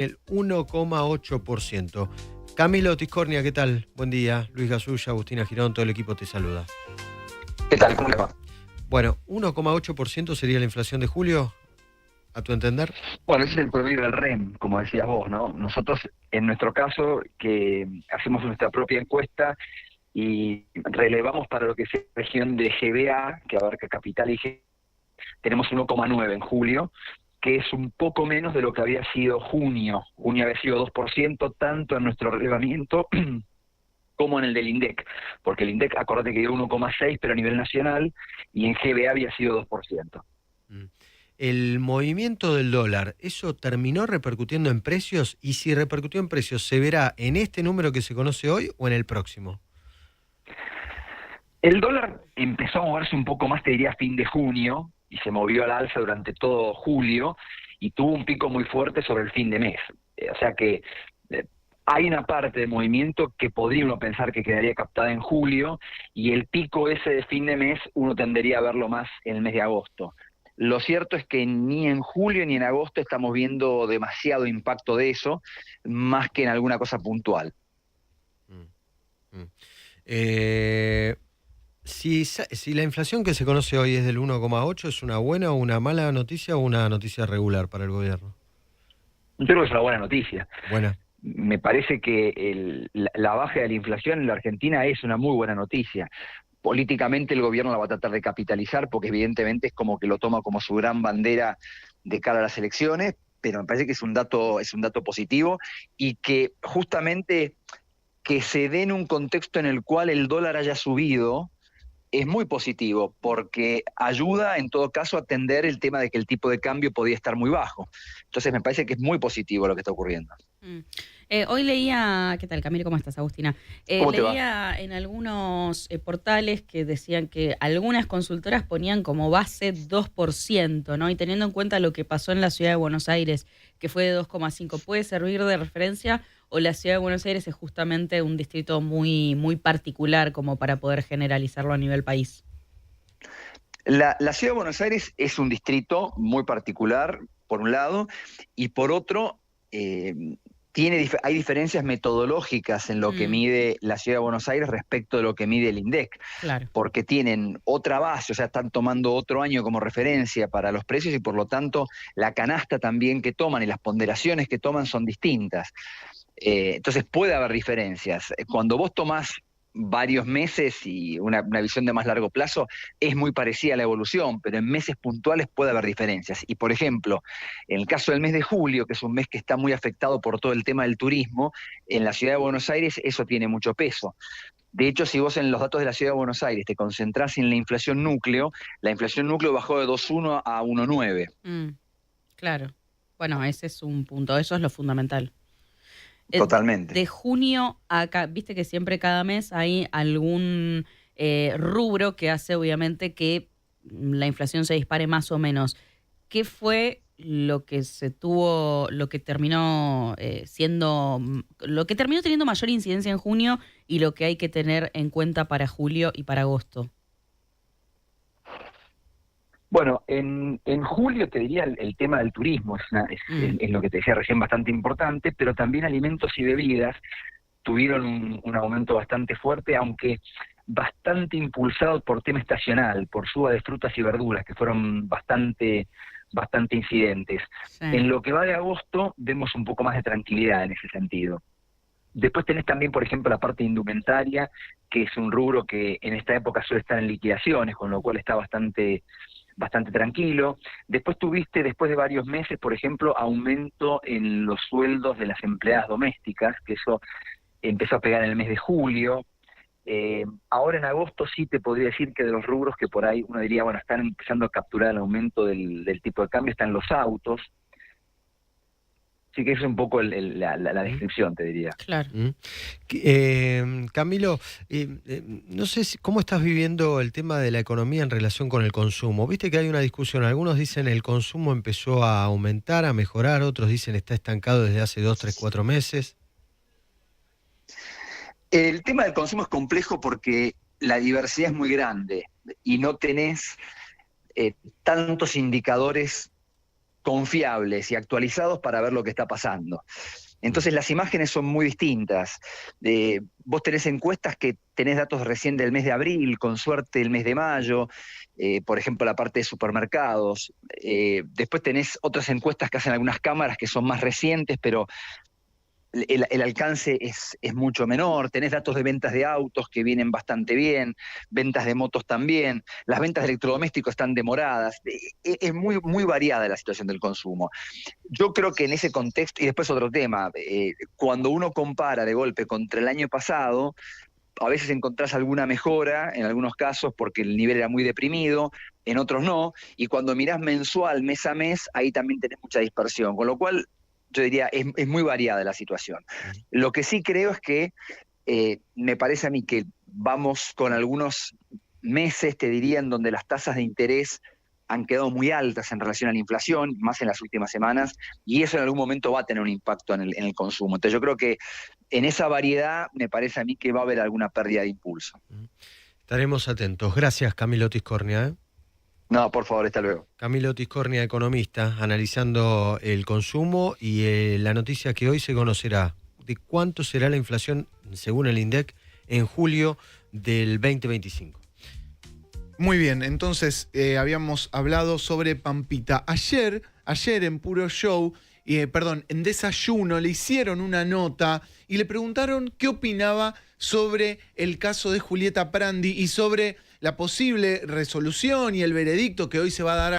el 1,8%. Camilo Tiscornia, ¿qué tal? Buen día. Luis Gasulla, Agustina Girón, todo el equipo te saluda. ¿Qué tal? ¿Cómo le va? Bueno, 1,8% sería la inflación de julio, a tu entender. Bueno, ese es el promedio del REM, como decías vos, ¿no? Nosotros, en nuestro caso, que hacemos nuestra propia encuesta y relevamos para lo que es la región de GBA, que abarca Capital y G, tenemos 1,9 en julio, que es un poco menos de lo que había sido junio. Junio había sido 2%, tanto en nuestro relevamiento como en el del INDEC, porque el INDEC, acordate que dio 1,6, pero a nivel nacional, y en GBA había sido 2%. Mm. El movimiento del dólar, ¿eso terminó repercutiendo en precios? Y si repercutió en precios, ¿se verá en este número que se conoce hoy o en el próximo? El dólar empezó a moverse un poco más, te diría, a fin de junio, y se movió al alza durante todo julio, y tuvo un pico muy fuerte sobre el fin de mes. O sea que hay una parte de movimiento que podría uno pensar que quedaría captada en julio, y el pico ese de fin de mes uno tendería a verlo más en el mes de agosto. Lo cierto es que ni en julio ni en agosto estamos viendo demasiado impacto de eso, más que en alguna cosa puntual. Mm, mm. Eh, si la inflación que se conoce hoy es del 1,8, ¿es una buena o una mala noticia o una noticia regular para el gobierno? Yo creo que es una buena noticia. Buena. Me parece que la baja de la inflación en la Argentina es una muy buena noticia. Políticamente el gobierno la va a tratar de capitalizar porque evidentemente es como que lo toma como su gran bandera de cara a las elecciones, pero me parece que es un dato positivo y que justamente que se dé en un contexto en el cual el dólar haya subido es muy positivo porque ayuda en todo caso a atender el tema de que el tipo de cambio podía estar muy bajo. Entonces me parece que es muy positivo lo que está ocurriendo. Hoy leía, ¿qué tal, Camilo? ¿Cómo estás, Agustina? ¿Cómo te va? Leía en algunos portales que decían que algunas consultoras ponían como base 2%, ¿no? Y teniendo en cuenta lo que pasó en la ciudad de Buenos Aires, que fue de 2,5, ¿puede servir de referencia o la ciudad de Buenos Aires es justamente un distrito muy, muy particular como para poder generalizarlo a nivel país? La ciudad de Buenos Aires es un distrito muy particular, por un lado, y por otro, eh, hay diferencias metodológicas en lo que Mm, mide la ciudad de Buenos Aires respecto de lo que mide el INDEC, claro. porque tienen otra base, o sea, están tomando otro año como referencia para los precios y por lo tanto la canasta también que toman y las ponderaciones que toman son distintas. Entonces puede haber diferencias. Cuando vos tomás varios meses y una visión de más largo plazo, es muy parecida a la evolución, pero en meses puntuales puede haber diferencias. Y por ejemplo, en el caso del mes de julio, que es un mes que está muy afectado por todo el tema del turismo, en la ciudad de Buenos Aires eso tiene mucho peso. De hecho, si vos en los datos de la ciudad de Buenos Aires te concentrás en la inflación núcleo bajó de 2,1 a 1,9. Mm, claro. Bueno, ese es un punto, eso es lo fundamental. Totalmente. De junio a acá, viste que siempre cada mes hay algún rubro que hace obviamente que la inflación se dispare más o menos. ¿Qué fue lo que lo que terminó lo que terminó teniendo mayor incidencia en junio y lo que hay que tener en cuenta para julio y para agosto? Bueno, en julio te diría el tema del turismo, Mm, es lo que te decía recién bastante importante, pero también alimentos y bebidas tuvieron un aumento bastante fuerte, aunque bastante impulsado por tema estacional, por suba de frutas y verduras, que fueron bastante incidentes. sí. En lo que va de agosto vemos un poco más de tranquilidad en ese sentido. Después tenés también, por ejemplo, la parte de indumentaria, que es un rubro que en esta época suele estar en liquidaciones, con lo cual está bastante tranquilo. Después tuviste, después de varios meses, por ejemplo, aumento en los sueldos de las empleadas domésticas, que eso empezó a pegar en el mes de julio. Ahora en agosto sí te podría decir que de los rubros que por ahí uno diría, bueno, están empezando a capturar el aumento del tipo de cambio, están los autos. Así que eso es un poco la ¿Mm? descripción, te diría. Claro. ¿Mm? Camilo, no sé cómo estás viviendo el tema de la economía en relación con el consumo. Viste que hay una discusión, algunos dicen el consumo empezó a aumentar, a mejorar, otros dicen está estancado desde hace 2, 3, 4 meses. El tema del consumo es complejo porque la diversidad es muy grande y no tenés tantos indicadores confiables y actualizados para ver lo que está pasando. Entonces las imágenes son muy distintas. Vos tenés encuestas que tenés datos recién del mes de abril, con suerte el mes de mayo, por ejemplo la parte de supermercados. Después tenés otras encuestas que hacen algunas cámaras que son más recientes, pero el alcance es mucho menor. Tenés datos de ventas de autos que vienen bastante bien, ventas de motos también, las ventas de electrodomésticos están demoradas. Es muy, muy variada la situación del consumo. Yo creo que en ese contexto, y después otro tema, cuando uno compara de golpe contra el año pasado, a veces encontrás alguna mejora, en algunos casos porque el nivel era muy deprimido, en otros no, y cuando mirás mensual, mes a mes, ahí también tenés mucha dispersión, con lo cual yo diría, es muy variada la situación. Lo que sí creo es que me parece a mí que vamos con algunos meses, te diría, en donde las tasas de interés han quedado muy altas en relación a la inflación, más en las últimas semanas, y eso en algún momento va a tener un impacto en el consumo. Entonces yo creo que en esa variedad me parece a mí que va a haber alguna pérdida de impulso. Estaremos atentos. Gracias, Camilo Tiscornia, ¿eh? No, por favor, hasta luego. Camilo Tiscornia, economista, analizando el consumo y la noticia que hoy se conocerá de cuánto será la inflación, según el INDEC, en julio del 2025. Muy bien, entonces habíamos hablado sobre Pampita. Ayer en Puro Show, en Desayuno, le hicieron una nota y le preguntaron qué opinaba sobre el caso de Julieta Prandi y sobre la posible resolución y el veredicto que hoy se va a dar